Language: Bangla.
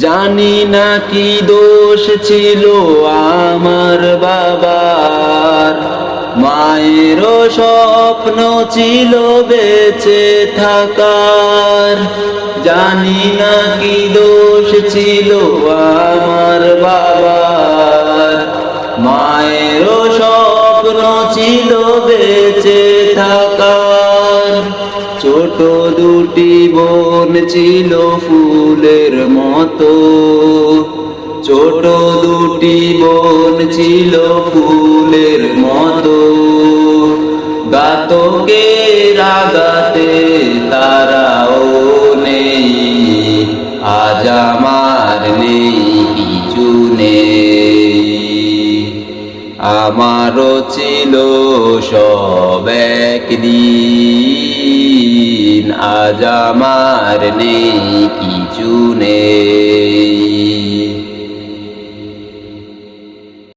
জানি না কি দোষ ছিল আমার বাবার, মায়েরও স্বপ্ন ছিল বেঁচে থাকার। জানি না কি দোষ ছিল আমার বাবার, মায়েরও স্বপ্ন ছিল বেঁচে থাকার। ছোট দুটি বোন ছিল ফুলের মতো, ছোট দুটি বোন ছিল ফুলের মতো। ঘাতকের আঘাতে তারাও নেই, আজ আমার নেই কিছু নেই। আমারও ছিল সব একদিন, আজ আমার নেই কিছু নেই।